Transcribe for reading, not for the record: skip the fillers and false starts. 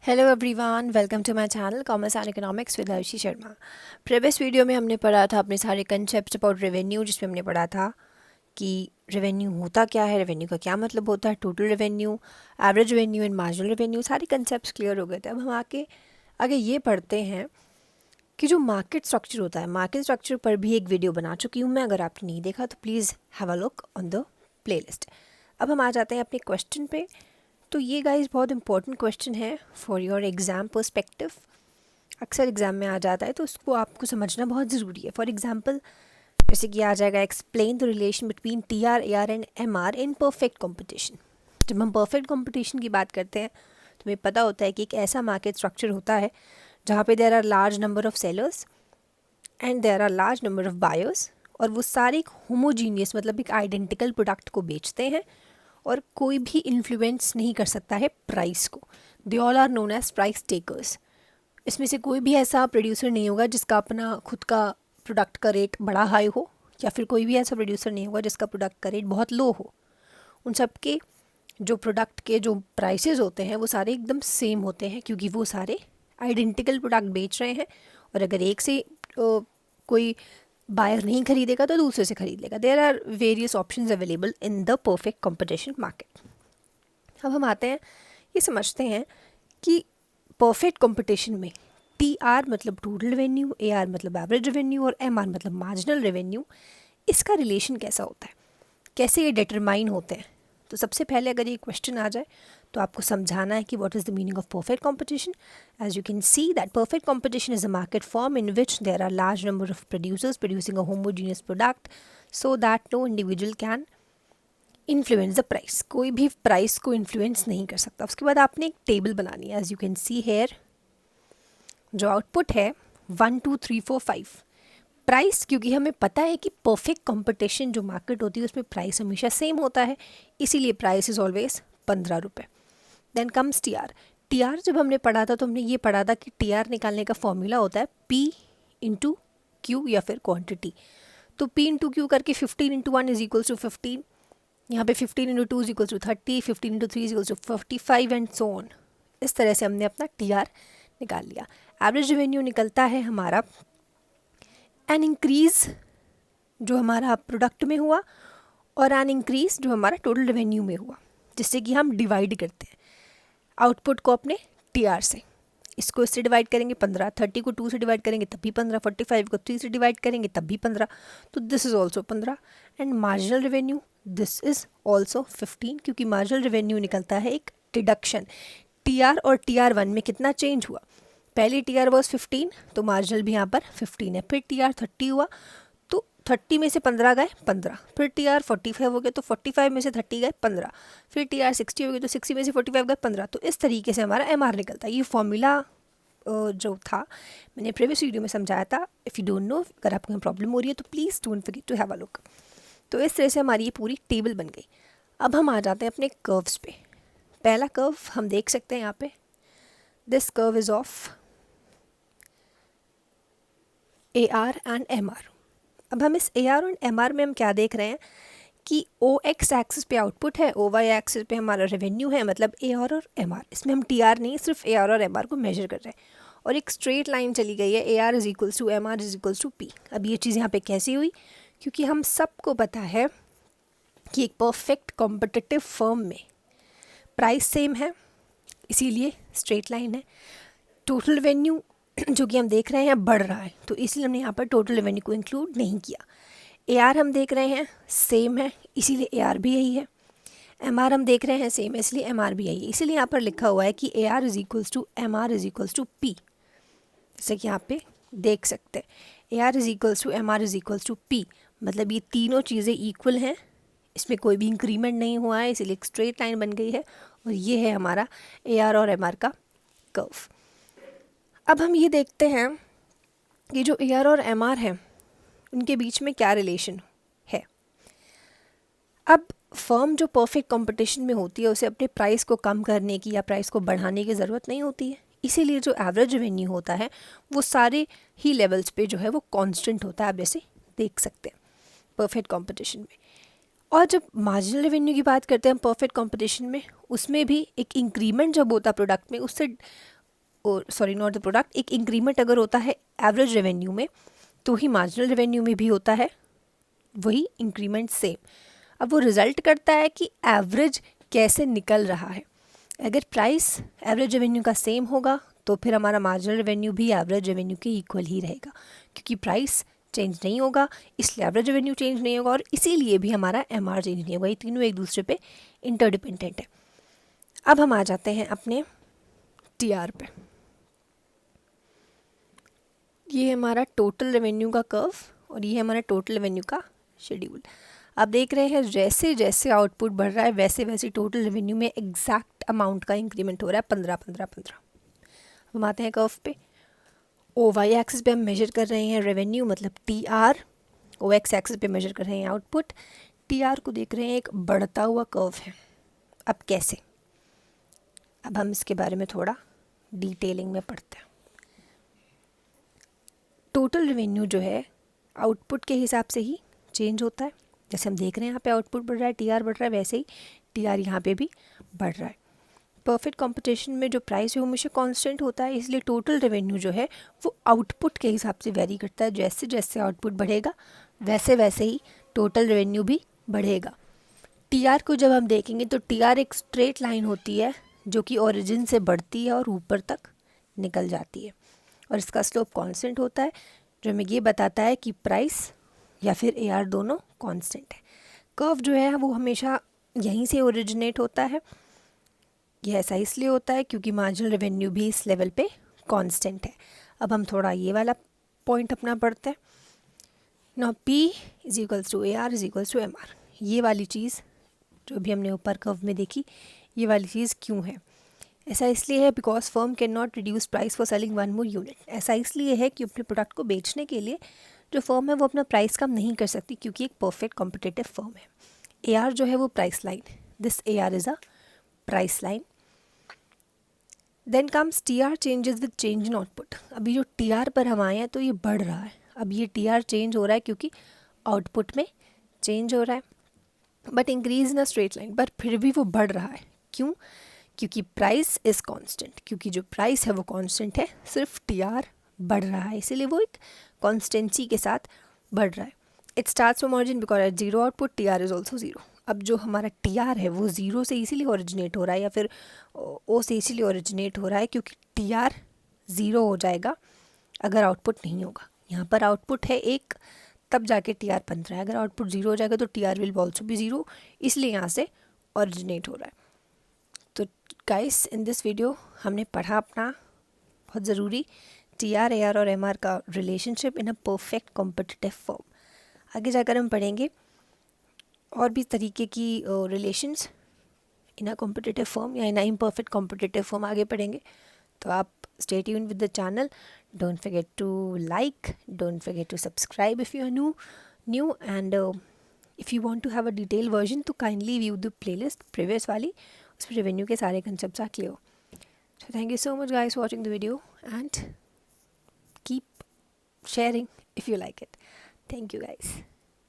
Hello everyone, welcome to my channel commerce and economics with Ayushi Sharma. Previous video में हमने पढ़ा था अपने सारे कंसेप्ट अबाउट रेवेन्यू, जिसमें हमने पढ़ा था कि रेवेन्यू होता क्या है, रेवेन्यू का क्या मतलब होता है, total revenue, average revenue and marginal revenue, सारे कंसेप्ट क्लियर हो गए थे। अब हम आगे ये पढ़ते हैं कि जो मार्केट स्ट्रक्चर होता है, मार्केट स्ट्रक्चर पर भी एक वीडियो बना चुकी हूँ मैं। अगर आपने नहीं देखा तो please have a look on the playlist. अब हम आ जाते हैं अपने क्वेश्चन पे। तो ये गाइस बहुत इंपॉर्टेंट क्वेश्चन है फॉर योर एग्ज़ाम पर्सपेक्टिव। अक्सर एग्ज़ाम में आ जाता है तो उसको आपको समझना बहुत ज़रूरी है। फॉर एग्जांपल जैसे कि आ जाएगा, explain the relation between T R, A R and M R in perfect competition. जब हम परफेक्ट कॉम्पिटिशन की बात करते हैं तो हमें पता होता है कि एक ऐसा मार्केट स्ट्रक्चर होता है जहाँ पे there are large number of sellers and there are large number of buyers, और वो सारे एक होमोजीनियस मतलब एक आइडेंटिकल प्रोडक्ट को बेचते हैं और कोई भी इन्फ्लुएंस नहीं कर सकता है प्राइस को। They all are known as price takers. इसमें से कोई भी ऐसा प्रोड्यूसर नहीं होगा जिसका अपना खुद का प्रोडक्ट का रेट बड़ा हाई हो, या फिर कोई भी ऐसा प्रोड्यूसर नहीं होगा जिसका प्रोडक्ट का रेट बहुत लो हो। उन सब के जो प्रोडक्ट के जो प्राइसेस होते हैं वो सारे एकदम सेम होते हैं, क्योंकि वो सारे आइडेंटिकल प्रोडक्ट बेच रहे हैं। और अगर एक से कोई बायर नहीं खरीदेगा तो दूसरे से खरीद लेगा। There are various options available in the perfect competition market. अब हम आते हैं, ये समझते हैं कि परफेक्ट कंपटीशन में टी आर मतलब टोटल रेवेन्यू, ए आर मतलब एवरेज रेवेन्यू और एम आर मतलब मार्जिनल रेवेन्यू, इसका रिलेशन कैसा होता है, कैसे ये डिटरमाइन होते हैं। तो सबसे पहले अगर ये क्वेश्चन आ जाए तो आपको समझाना है कि what is the meaning of perfect competition. As you can see that perfect competition is a market form in which there are large number of producers producing a homogeneous product so that no individual can influence the price. कोई भी price को influence नहीं कर सकता। उसके बाद आपने एक टेबल बनानी है। As you can see here जो आउटपुट है 1 2 3 4 5 प्राइस, क्योंकि हमें पता है कि परफेक्ट कंपटीशन जो मार्केट होती है उसमें प्राइस हमेशा सेम होता है, इसीलिए प्राइस इज़ ऑलवेज 15 रुपये। Then comes T R. T R जब हमने पढ़ा था तो हमने ये पढ़ा था कि टी आर निकालने का फॉर्मूला होता है पी इंटू क्यू या फिर क्वांटिटी। तो पी इंटू क्यू करके 15 इंटू 1 इज इक्वल्स टू 15, यहाँ पे 15 into 2 is equals to 30, 15 into 3 is equals to 45 and so on. इस तरह से हमने अपना टी आर निकाल लिया। एवरेज रेवेन्यू निकलता है हमारा एन इंक्रीज जो हमारा प्रोडक्ट में हुआ और एन इंक्रीज जो हमारा टोटल रेवेन्यू में हुआ, जिससे कि हम डिवाइड करते हैं आउटपुट को अपने टी आर से। इसको इससे डिवाइड करेंगे 15, 30 को 2 से डिवाइड करेंगे तब भी 15, 45 को 3 से डिवाइड करेंगे तब भी 15, तो this is also 15। And marginal revenue this is also 15, क्योंकि मार्जिनल रेवेन्यू निकलता है एक डिडक्शन। टी आर और टी आर 1 में कितना चेंज हुआ, पहले टी आर वॉज 15 तो मार्जिनल भी यहाँ पर 15 है। फिर टी आर 30 हुआ तो 30 में से 15 गए 15, फिर टी आर 45 हो गया तो 45 में से 30 गए 15, फिर टी आर 60 हो गया तो 60 में से 45 गए 15। तो इस तरीके से हमारा एम आर निकलता है। ये फॉर्मूला जो था मैंने प्रीवियस वीडियो में समझाया था। इफ़ यू डोंट नो, अगर आपको प्रॉब्लम हो रही है तो please don't forget to have a look. तो इस तरह से हमारी ये पूरी टेबल बन गई। अब हम आ जाते हैं अपने कर्व्स पे। पहला कर्व हम देख सकते हैं यहाँ पे, this curve is of A R and M R. अब हम इस ए आर और एम आर में हम क्या देख रहे हैं कि ओ एक्स एक्सिस पे आउटपुट है, ओ वाई एक्सिस पे हमारा रेवेन्यू है, मतलब ए आर और एम आर। इसमें हम टी आर नहीं, सिर्फ ए आर और एम आर को मेजर कर रहे हैं। और एक स्ट्रेट लाइन चली गई है, A R is equals to M R is equals to P. अब ये चीज़ यहाँ पे कैसी हुई, क्योंकि हम सबको पता है कि एक परफेक्ट कॉम्पिटिटिव फर्म में प्राइस सेम है, इसीलिए स्ट्रेट लाइन है। टोटल रेवेन्यू जो कि हम देख रहे हैं बढ़ रहा है, तो इसलिए हमने यहाँ पर टोटल रेवेन्यू को इंक्लूड नहीं किया। ए आर हम देख रहे हैं सेम है, इसीलिए ए आर भी यही है। एम आर हम देख रहे हैं सेम है, इसलिए एम आर भी यही है। इसीलिए यहाँ पर लिखा हुआ है कि A R is equals to M R is equals to P, जैसे कि यहाँ पे देख सकते हैं। A R is equals to M R is equals to P, मतलब ये तीनों चीज़ें इक्वल हैं, इसमें कोई भी इंक्रीमेंट नहीं हुआ है, इसीलिए एक स्ट्रेट लाइन बन गई है। और ये है हमारा ए आर और एम आर का कर्व। अब हम ये देखते हैं कि जो ए आर और एम आर है उनके बीच में क्या रिलेशन है। अब फर्म जो परफेक्ट कंपटीशन में होती है उसे अपने प्राइस को कम करने की या प्राइस को बढ़ाने की ज़रूरत नहीं होती है, इसीलिए जो एवरेज रेवेन्यू होता है वो सारे ही लेवल्स पे जो है वो कांस्टेंट होता है। आप जैसे देख सकते हैं परफेक्ट कंपटीशन में। और जब मार्जिनल रेवेन्यू की बात करते हैं हम परफेक्ट कंपटीशन में, उसमें भी एक इंक्रीमेंट जब होता है प्रोडक्ट में, उससे सॉरी नॉट द प्रोडक्ट, एक इंक्रीमेंट अगर होता है एवरेज रेवेन्यू में, तो ही मार्जिनल रेवेन्यू में भी होता है वही इंक्रीमेंट सेम। अब वो रिजल्ट करता है कि एवरेज कैसे निकल रहा है। अगर प्राइस एवरेज रेवेन्यू का सेम होगा तो फिर हमारा मार्जिनल रेवेन्यू भी एवरेज रेवेन्यू के इक्वल ही रहेगा, क्योंकि प्राइस चेंज नहीं होगा इसलिए एवरेज रेवेन्यू चेंज नहीं होगा, और इसीलिए भी हमारा एमआर चेंज नहीं होगा। ये तीनों एक दूसरे पे इंटरडिपेंडेंट है। अब हम आ जाते हैं अपने टीआर पे। ये हमारा टोटल रेवेन्यू का कर्व और ये हमारा टोटल रेवेन्यू का शेड्यूल। आप देख रहे हैं जैसे जैसे आउटपुट बढ़ रहा है वैसे वैसे टोटल रेवेन्यू में एग्जैक्ट अमाउंट का इंक्रीमेंट हो रहा है, 15-15-15। हम आते हैं कर्व पे। ओ वाई एक्सिस पे हम मेजर कर रहे हैं रेवेन्यू मतलब टी आर, ओ एक्स एक्सिस पे मेजर कर रहे हैं आउटपुट। टी आर को देख रहे हैं एक बढ़ता हुआ कर्व है। अब कैसे, अब हम इसके बारे में थोड़ा डिटेलिंग में पढ़ते हैं। टोटल रेवेन्यू जो है आउटपुट के हिसाब से ही चेंज होता है। जैसे हम देख रहे हैं यहाँ पे आउटपुट बढ़ रहा है, टी आर बढ़ रहा है, वैसे ही टी आर यहाँ पे भी बढ़ रहा है। परफेक्ट कंपटीशन में जो प्राइस है वो हमेशा कांस्टेंट होता है, इसलिए टोटल रेवेन्यू जो है वो आउटपुट के हिसाब से वेरी करता है। जैसे जैसे आउटपुट बढ़ेगा वैसे वैसे ही टोटल रेवेन्यू भी बढ़ेगा। टीआर को जब हम देखेंगे तो टीआर एक स्ट्रेट लाइन होती है जो कि ओरिजिन से बढ़ती है और ऊपर तक निकल जाती है, और इसका स्लोप कांस्टेंट होता है जो हमें ये बताता है कि प्राइस या फिर एआर दोनों कांस्टेंट है। कर्व जो है वो हमेशा यहीं से ओरिजिनेट होता है। यह ऐसा इसलिए होता है क्योंकि मार्जिनल रेवेन्यू भी इस लेवल पे कांस्टेंट है। अब हम थोड़ा ये वाला पॉइंट अपना पढ़ते हैं। Now P is equals to AR is equals to MR। ये वाली चीज़ जो भी हमने ऊपर कर्व में देखी, ये वाली चीज़ क्यों है? ऐसा इसलिए है because firm can not reduce price for selling one more unit. ऐसा इसलिए है कि अपने प्रोडक्ट को बेचने के लिए जो फर्म है वो अपना प्राइस कम नहीं कर सकती, क्योंकि एक परफेक्ट कॉम्पिटिटिव फर्म है। AR जो है वो price line, this AR is a price line. Then comes TR changes with change in output. अभी जो TR पर हम आए हैं तो ये बढ़ रहा है। अब ये TR चेंज हो रहा है क्योंकि आउटपुट में चेंज हो रहा है, but increase in a straight line, पर फिर भी वो बढ़ रहा है। क्यों? क्योंकि प्राइस इज़ कांस्टेंट। क्योंकि जो प्राइस है वो कांस्टेंट है, सिर्फ TR बढ़ रहा है, इसीलिए वो एक कॉन्स्टेंसी के साथ बढ़ रहा है। It starts from origin because at zero output TR is also zero. अब जो हमारा TR है वो ज़ीरो से इसीलिए ओरिजिनेट हो रहा है, या फिर O से इसीलिए ओरिजिनेट हो रहा है क्योंकि TR ज़ीरो हो जाएगा अगर आउटपुट नहीं होगा। यहाँ पर आउटपुट है एक, तब जाके TR बन रहा है। अगर आउटपुट ज़ीरो हो जाएगा तो TR विल ऑल्सो भी ज़ीरो, इसलिए यहाँ से ओरिजिनेट हो रहा है। तो गाइस, इन दिस वीडियो हमने पढ़ा अपना बहुत ज़रूरी TR, AR और MR का relationship in a perfect competitive firm. आगे जाकर हम पढ़ेंगे और भी तरीके की relations in a competitive firm या in a imperfect competitive firm आगे पढ़ेंगे। तो आप stay tuned with the channel. Don't forget to like, don't forget to subscribe if you are new and if you want to have a detail version तो kindly view the playlist previous वाली, उसमें revenue के सारे concepts are clear. So thank you so much guys for watching the video and keep sharing if you like it. Thank you guys.